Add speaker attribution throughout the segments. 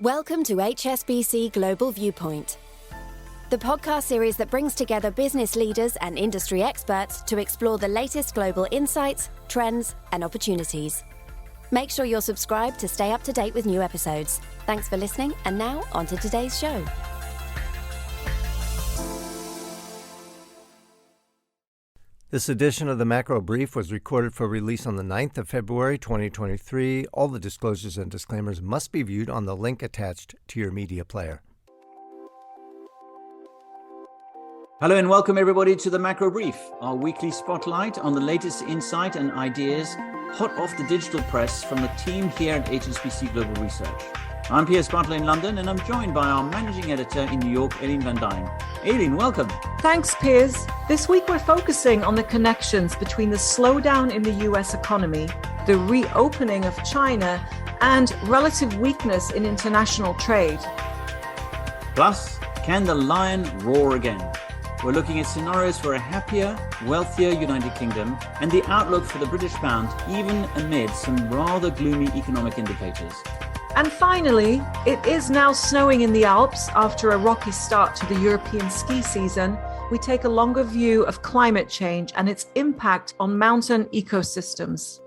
Speaker 1: Welcome to HSBC Global Viewpoint, the podcast series that brings together business leaders and industry experts to explore the latest global insights, trends, and opportunities. Make sure you're subscribed to stay up to date with new episodes. Thanks for listening, and now on to today's show.
Speaker 2: This edition of the Macro Brief was recorded for release on the 9th of February 2023. All the disclosures and disclaimers must be viewed on the link attached to your media player.
Speaker 3: Hello and welcome everybody to the Macro Brief, our weekly spotlight on the latest insight and ideas hot off the digital press from the team here at HSBC Global Research. I'm Piers Butler in London, and I'm joined by our managing editor in New York, Aileen Van Dyne. Aileen, welcome.
Speaker 4: Thanks, Piers. This week we're focusing on the connections between the slowdown in the US economy, the reopening of China, and relative weakness in international trade.
Speaker 3: Plus, can the lion roar again? We're looking at scenarios for a happier, wealthier United Kingdom and the outlook for the British pound, even amid some rather gloomy economic indicators.
Speaker 4: And finally, it is now snowing in the Alps after a rocky start to the European ski season. We take a longer view of climate change and its impact on mountain ecosystems.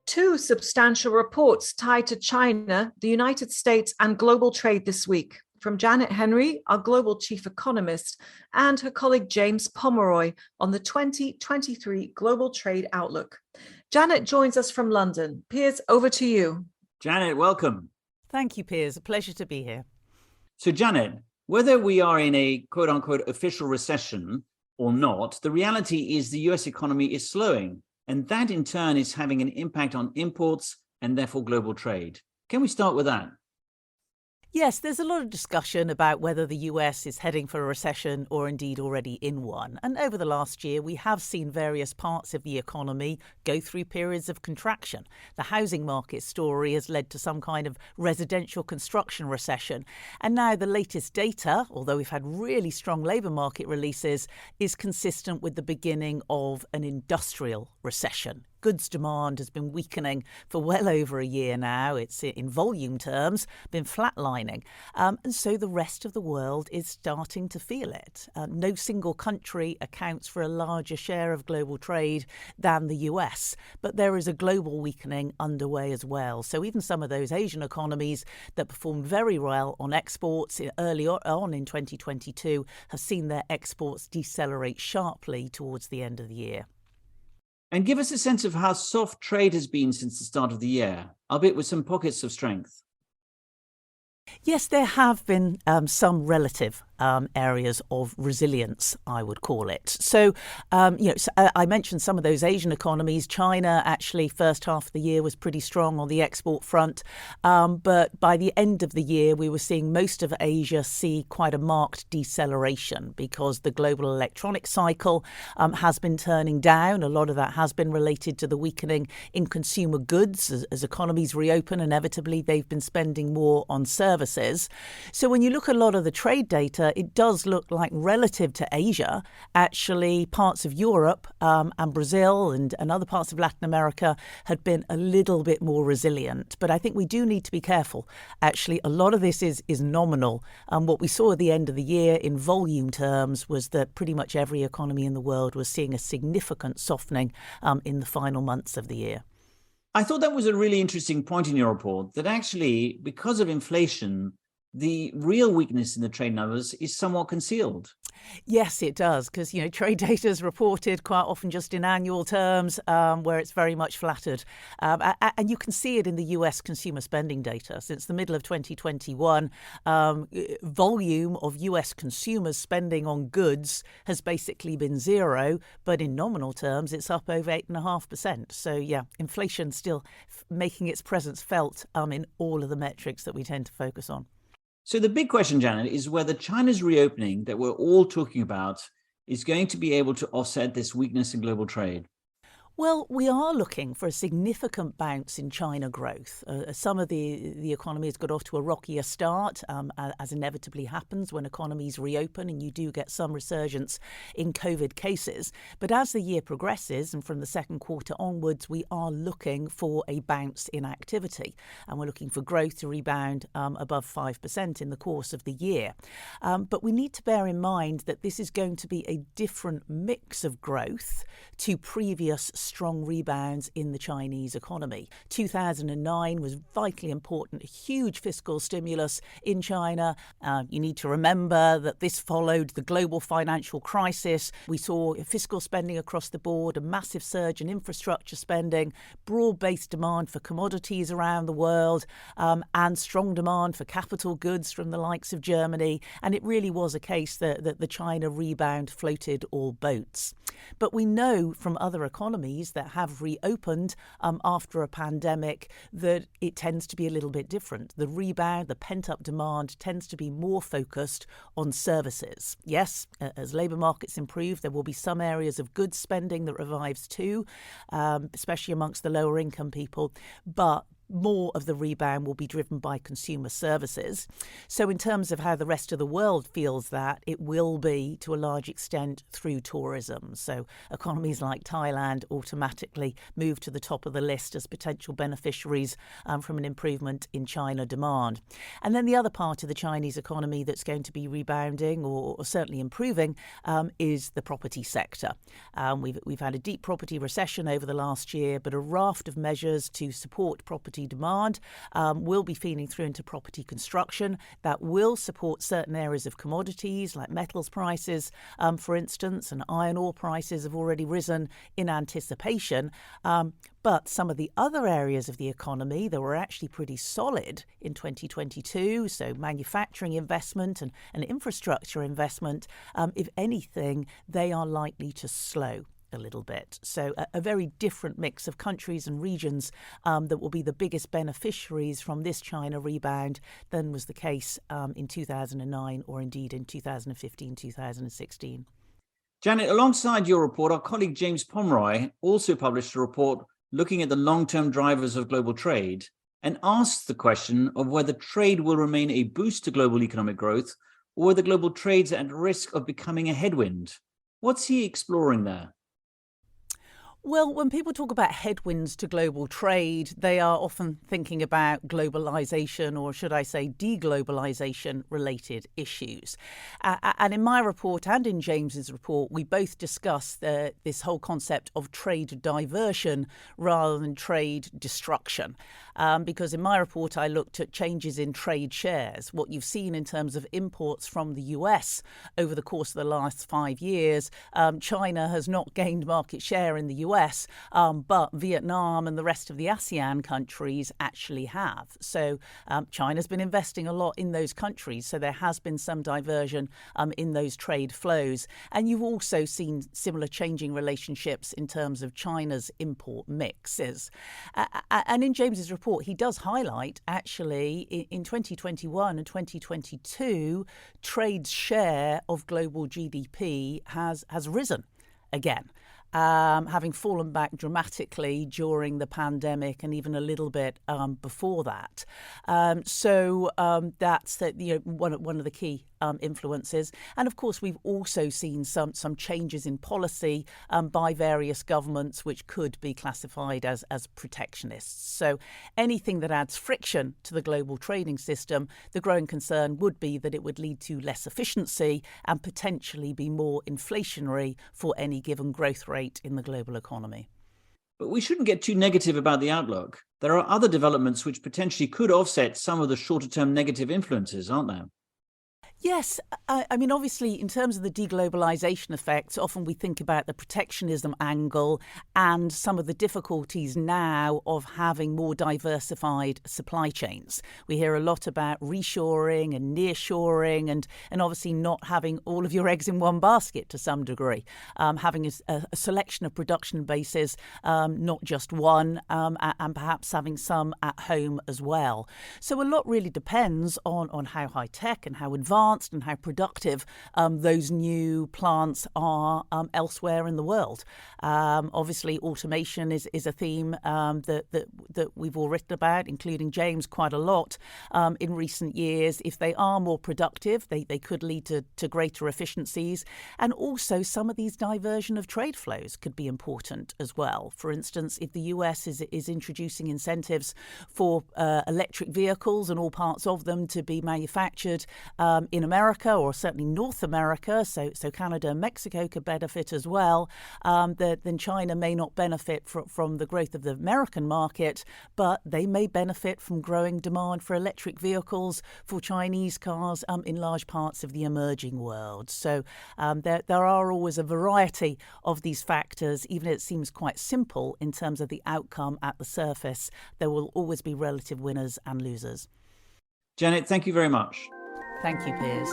Speaker 4: Two substantial reports tied to China, the United States, and global trade this week from Janet Henry, our global chief economist, and her colleague James Pomeroy on the 2023 Global Trade Outlook. Janet joins us from London. Piers, over to you.
Speaker 3: Janet, welcome.
Speaker 5: Thank you, Piers. A pleasure to be here.
Speaker 3: So, Janet, whether we are in a quote-unquote official recession or not, the reality is the US economy is slowing, and that in turn is having an impact on imports and therefore global trade. Can we start with that?
Speaker 5: Yes, there's a lot of discussion about whether the US is heading for a recession or indeed already in one. And over the last year, we have seen various parts of the economy go through periods of contraction. The housing market story has led to some kind of residential construction recession. And now the latest data, although we've had really strong labour market releases, is consistent with the beginning of an industrial recession. Goods demand has been weakening for well over a year now. It's, in volume terms, been flatlining. And so the rest of the world is starting to feel it. No single country accounts for a larger share of global trade than the US. But there is a global weakening underway as well. So even some of those Asian economies that performed very well on exports early on in 2022 have seen their exports decelerate sharply towards the end of the year.
Speaker 3: And give us a sense of how soft trade has been since the start of the year, albeit with some pockets of strength.
Speaker 5: Yes, there have been some relative areas of resilience, I would call it. So, I mentioned some of those Asian economies. China, actually, first half of the year was pretty strong on the export front. But by the end of the year, we were seeing most of Asia see quite a marked deceleration because the global electronic cycle has been turning down. A lot of that has been related to the weakening in consumer goods. As economies reopen, inevitably, they've been spending more on services. So when you look at a lot of the trade data, it does look like relative to Asia, actually parts of Europe and Brazil and other parts of Latin America had been a little bit more resilient. But I think we do need to be careful. Actually, a lot of this is nominal. What we saw at the end of the year in volume terms was that pretty much every economy in the world was seeing a significant softening in the final months of the year.
Speaker 3: I thought that was a really interesting point in your report, that actually, because of inflation, the real weakness in the trade numbers is somewhat concealed.
Speaker 5: Yes, it does, because trade data is reported quite often just in annual terms, where it's very much flattered. And you can see it in the US consumer spending data. Since the middle of 2021, volume of US consumers spending on goods has basically been zero, but in nominal terms, it's up over 8.5%. So, yeah, inflation still making its presence felt in all of the metrics that we tend to focus on.
Speaker 3: So the big question, Janet, is whether China's reopening that we're all talking about is going to be able to offset this weakness in global trade.
Speaker 5: Well, we are looking for a significant bounce in China growth. Some of the economy has got off to a rockier start, as inevitably happens when economies reopen and you do get some resurgence in COVID cases. But as the year progresses and from the second quarter onwards, we are looking for a bounce in activity. And we're looking for growth to rebound above 5% in the course of the year. But we need to bear in mind that this is going to be a different mix of growth to previous strong rebounds in the Chinese economy. 2009 was vitally important, a huge fiscal stimulus in China. You need to remember that this followed the global financial crisis. We saw fiscal spending across the board, a massive surge in infrastructure spending, broad-based demand for commodities around the world, and strong demand for capital goods from the likes of Germany. And it really was a case that the China rebound floated all boats. But we know from other economies that have reopened after a pandemic that it tends to be a little bit different. The rebound, the pent-up demand tends to be more focused on services. Yes, as labour markets improve, there will be some areas of goods spending that revives too, especially amongst the lower income people. But more of the rebound will be driven by consumer services. So in terms of how the rest of the world feels that, it will be to a large extent through tourism. So economies like Thailand automatically move to the top of the list as potential beneficiaries from an improvement in China demand. And then the other part of the Chinese economy that's going to be rebounding or certainly improving is the property sector. We've had a deep property recession over the last year, but a raft of measures to support property demand will be feeding through into property construction. That will support certain areas of commodities like metals prices, for instance, and iron ore prices have already risen in anticipation. But some of the other areas of the economy that were actually pretty solid in 2022, so manufacturing investment and infrastructure investment, if anything, they are likely to slow a little bit. So a very different mix of countries and regions that will be the biggest beneficiaries from this China rebound than was the case in 2009 or indeed in 2015, 2016.
Speaker 3: Janet, alongside your report, our colleague James Pomeroy also published a report looking at the long-term drivers of global trade and asked the question of whether trade will remain a boost to global economic growth or whether global trade's at risk of becoming a headwind. What's he exploring there?
Speaker 5: Well, when people talk about headwinds to global trade, they are often thinking about globalization, or should I say deglobalization related issues. And in my report and in James's report, we both discuss this whole concept of trade diversion rather than trade destruction. Because in my report, I looked at changes in trade shares, what you've seen in terms of imports from the US over the course of the last 5 years. China has not gained market share in the US, but Vietnam and the rest of the ASEAN countries actually have. So China's been investing a lot in those countries. So there has been some diversion in those trade flows. And you've also seen similar changing relationships in terms of China's import mixes. And in James's report, he does highlight actually in 2021 and 2022, trade's share of global GDP has risen again. Having fallen back dramatically during the pandemic and even a little bit before that. So that's one of the key influences. And of course, we've also seen some changes in policy by various governments, which could be classified as protectionists. So anything that adds friction to the global trading system, the growing concern would be that it would lead to less efficiency and potentially be more inflationary for any given growth rate in the global economy.
Speaker 3: But we shouldn't get too negative about the outlook. There are other developments which potentially could offset some of the shorter-term negative influences, aren't there?
Speaker 5: Yes. I mean, obviously, in terms of the deglobalization effects, often we think about the protectionism angle and some of the difficulties now of having more diversified supply chains. We hear a lot about reshoring and nearshoring and obviously not having all of your eggs in one basket to some degree, having a selection of production bases, not just one, and perhaps having some at home as well. So a lot really depends on how high tech and how advanced advanced and how productive those new plants are elsewhere in the world. Obviously, automation is a theme that we've all written about, including James, quite a lot in recent years. If they are more productive, they could lead to greater efficiencies. And also some of these diversion of trade flows could be important as well. For instance, if the US is introducing incentives for electric vehicles and all parts of them to be manufactured in America, or certainly North America, so Canada and Mexico could benefit as well, then China may not benefit from the growth of the American market, but they may benefit from growing demand for electric vehicles for Chinese cars in large parts of the emerging world. So there are always a variety of these factors, even if it seems quite simple in terms of the outcome at the surface. There will always be relative winners and losers.
Speaker 3: Janet, thank you very much.
Speaker 5: Thank you, Piers.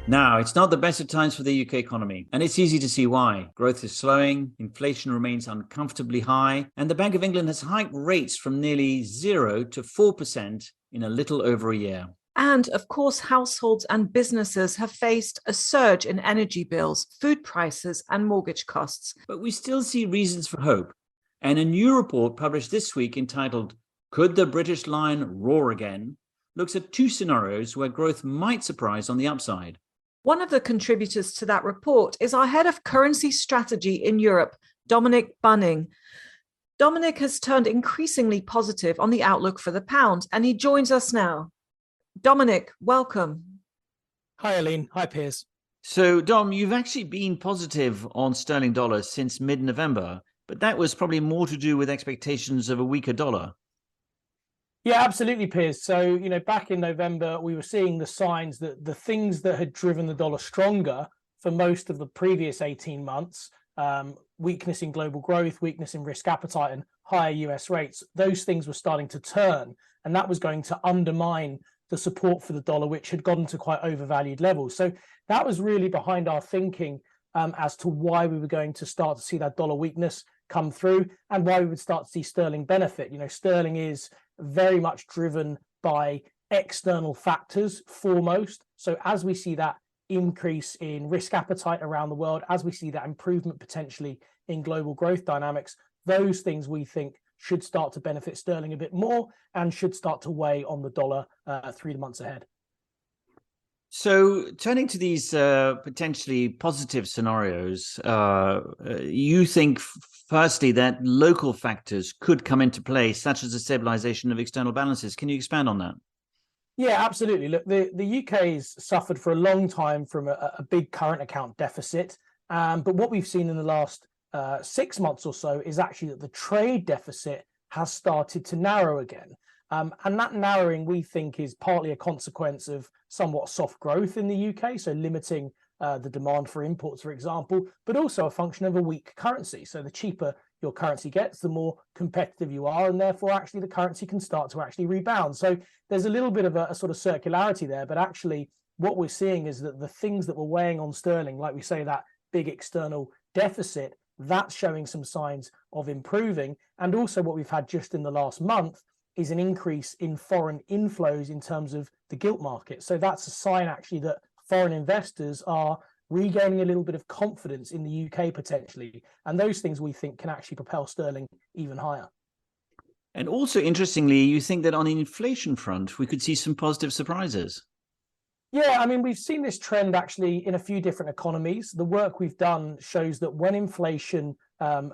Speaker 3: Now, it's not the best of times for the UK economy, and it's easy to see why. Growth is slowing, inflation remains uncomfortably high, and the Bank of England has hiked rates from nearly 0 to 4% in a little over a year.
Speaker 4: And of course, households and businesses have faced a surge in energy bills, food prices, and mortgage costs.
Speaker 3: But we still see reasons for hope. And a new report published this week entitled, "Could the British Lion Roar Again?" looks at two scenarios where growth might surprise on the upside.
Speaker 4: One of the contributors to that report is our head of currency strategy in Europe, Dominic Bunning. Dominic has turned increasingly positive on the outlook for the pound, and he joins us now. Dominic, welcome.
Speaker 6: Hi, Aline. Hi, Piers.
Speaker 3: So, Dom, you've actually been positive on sterling dollars since mid-November, but that was probably more to do with expectations of a weaker dollar.
Speaker 6: Yeah, absolutely, Piers. So, back in November, we were seeing the signs that the things that had driven the dollar stronger for most of the previous 18 months, weakness in global growth, weakness in risk appetite, and higher US rates, those things were starting to turn, and that was going to undermine the support for the dollar, which had gotten to quite overvalued levels. So that was really behind our thinking as to why we were going to start to see that dollar weakness come through and why we would start to see sterling benefit. Sterling is very much driven by external factors foremost. So as we see that increase in risk appetite around the world, as we see that improvement potentially in global growth dynamics, those things we think should start to benefit sterling a bit more and should start to weigh on the dollar through the months ahead.
Speaker 3: So turning to these potentially positive scenarios, you think firstly that local factors could come into play, such as the stabilization of external balances. Can you expand on that?
Speaker 6: Yeah, absolutely. Look, the UK's suffered for a long time from a big current account deficit. But what we've seen in the last 6 months or so is actually that the trade deficit has started to narrow again. And that narrowing, we think, is partly a consequence of somewhat soft growth in the UK, so limiting the demand for imports, for example, but also a function of a weak currency. So the cheaper your currency gets, the more competitive you are, and therefore actually the currency can start to actually rebound. So there's a little bit of a sort of circularity there, but actually what we're seeing is that the things that were weighing on sterling, like we say, that big external deficit, that's showing some signs of improving. And also what we've had just in the last month is an increase in foreign inflows in terms of the gilt market. So that's a sign actually that foreign investors are regaining a little bit of confidence in the UK potentially. And those things we think can actually propel sterling even higher.
Speaker 3: And also, interestingly, you think that on the inflation front, we could see some positive surprises.
Speaker 6: Yeah, I mean, we've seen this trend actually in a few different economies. The work we've done shows that when inflation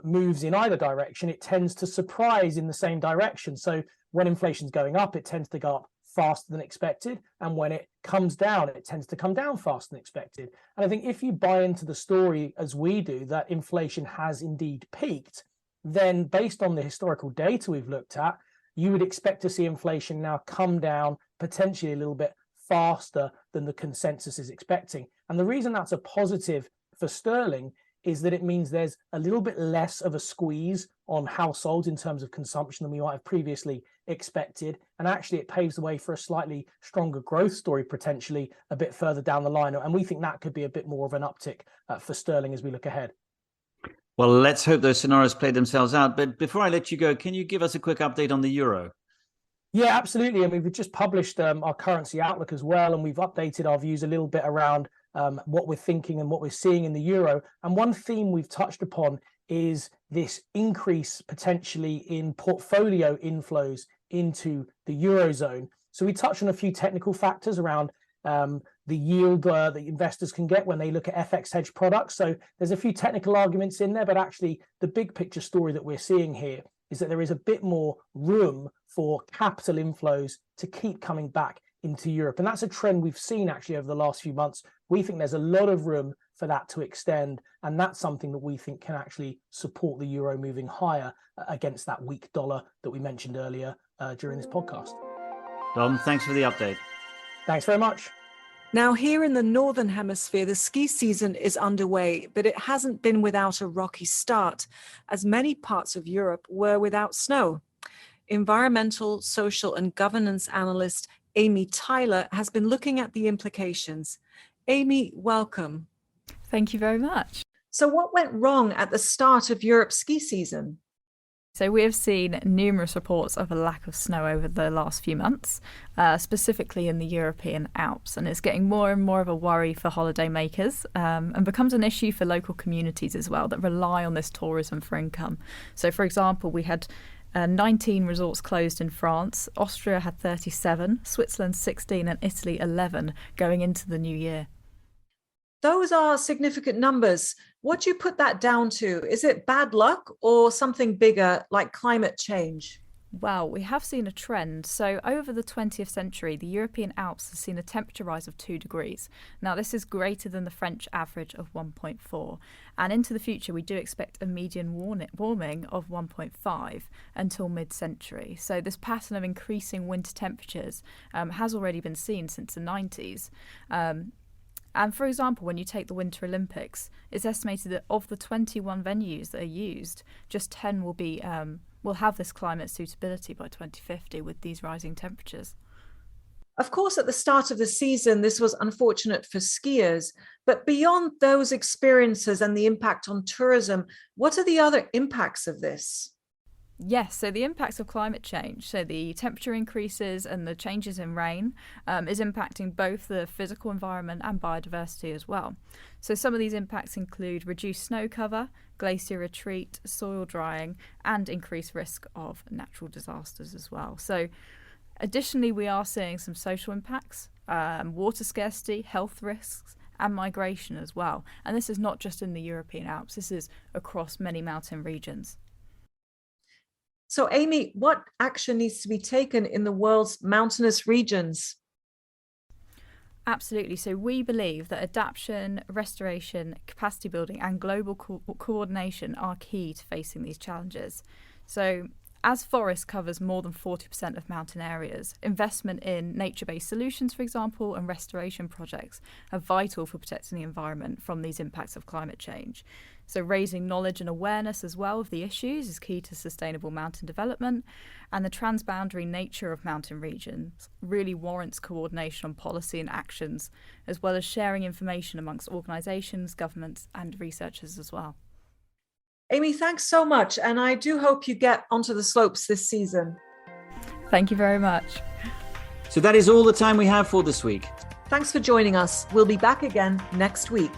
Speaker 6: moves in either direction, it tends to surprise in the same direction. So when inflation's going up, it tends to go up faster than expected. And when it comes down, it tends to come down faster than expected. And I think if you buy into the story, as we do, that inflation has indeed peaked, then based on the historical data we've looked at, you would expect to see inflation now come down potentially a little bit faster than the consensus is expecting. And the reason that's a positive for sterling is that it means there's a little bit less of a squeeze on households in terms of consumption than we might have previously expected. And actually, it paves the way for a slightly stronger growth story potentially a bit further down the line. And we think that could be a bit more of an uptick for sterling as we look ahead.
Speaker 3: Well, let's hope those scenarios play themselves out. But before I let you go, can you give us a quick update on the euro?
Speaker 6: Yeah, absolutely. I mean, we've just published our currency outlook as well, and we've updated our views a little bit around what we're thinking and what we're seeing in the euro. And one theme we've touched upon is this increase potentially in portfolio inflows into the eurozone. So we touched on a few technical factors around the yield that investors can get when they look at FX hedge products. So there's a few technical arguments in there, but actually the big picture story that we're seeing here is that there is a bit more room for capital inflows to keep coming back into Europe. And that's a trend we've seen actually over the last few months. We think there's a lot of room for that to extend. And that's something that we think can actually support the euro moving higher against that weak dollar that we mentioned earlier during this podcast.
Speaker 3: Dom, thanks for the update.
Speaker 6: Thanks very much.
Speaker 4: Now, here in the Northern Hemisphere, the ski season is underway, but it hasn't been without a rocky start, as many parts of Europe were without snow. Environmental, social, and governance analyst Amy Tyler has been looking at the implications. Amy, welcome.
Speaker 7: Thank you very much.
Speaker 4: So what went wrong at the start of Europe's ski season?
Speaker 7: So we have seen numerous reports of a lack of snow over the last few months, specifically in the European Alps, and it's getting more and more of a worry for holiday makers and becomes an issue for local communities as well that rely on this tourism for income. So, for example, we had 19 resorts closed in France, Austria had 37, Switzerland 16 and Italy 11 going into the new year.
Speaker 4: Those are significant numbers. What do you put that down to? Is it bad luck or something bigger like climate change?
Speaker 7: Well, we have seen a trend. So over the 20th century, the European Alps has seen a temperature rise of 2 degrees. Now, this is greater than the French average of 1.4. And into the future, we do expect a median warming of 1.5 until mid-century. So this pattern of increasing winter temperatures has already been seen since the 90s. And for example, when you take the Winter Olympics, it's estimated that of the 21 venues that are used, just 10 will have this climate suitability by 2050 with these rising temperatures.
Speaker 4: Of course, at the start of the season, this was unfortunate for skiers. But beyond those experiences and the impact on tourism, what are the other impacts of this?
Speaker 7: Yes, so the impacts of climate change, so the temperature increases and the changes in rain is impacting both the physical environment and biodiversity as well. So some of these impacts include reduced snow cover, glacier retreat, soil drying, and increased risk of natural disasters as well. So additionally, we are seeing some social impacts, water scarcity, health risks, and migration as well. And this is not just in the European Alps, this is across many mountain regions.
Speaker 4: So, Amy, what action needs to be taken in the world's mountainous regions?
Speaker 7: Absolutely. So we believe that adaptation, restoration, capacity building and global coordination are key to facing these challenges. So as forest covers more than 40% of mountain areas, investment in nature-based solutions, for example, and restoration projects are vital for protecting the environment from these impacts of climate change. So raising knowledge and awareness as well of the issues is key to sustainable mountain development, and the transboundary nature of mountain regions really warrants coordination on policy and actions, as well as sharing information amongst organisations, governments and researchers as well.
Speaker 4: Amy, thanks so much. And I do hope you get onto the slopes this season.
Speaker 7: Thank you very much.
Speaker 3: So that is all the time we have for this week.
Speaker 4: Thanks for joining us. We'll be back again next week.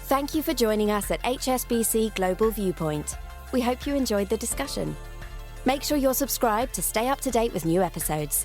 Speaker 1: Thank you for joining us at HSBC Global Viewpoint. We hope you enjoyed the discussion. Make sure you're subscribed to stay up to date with new episodes.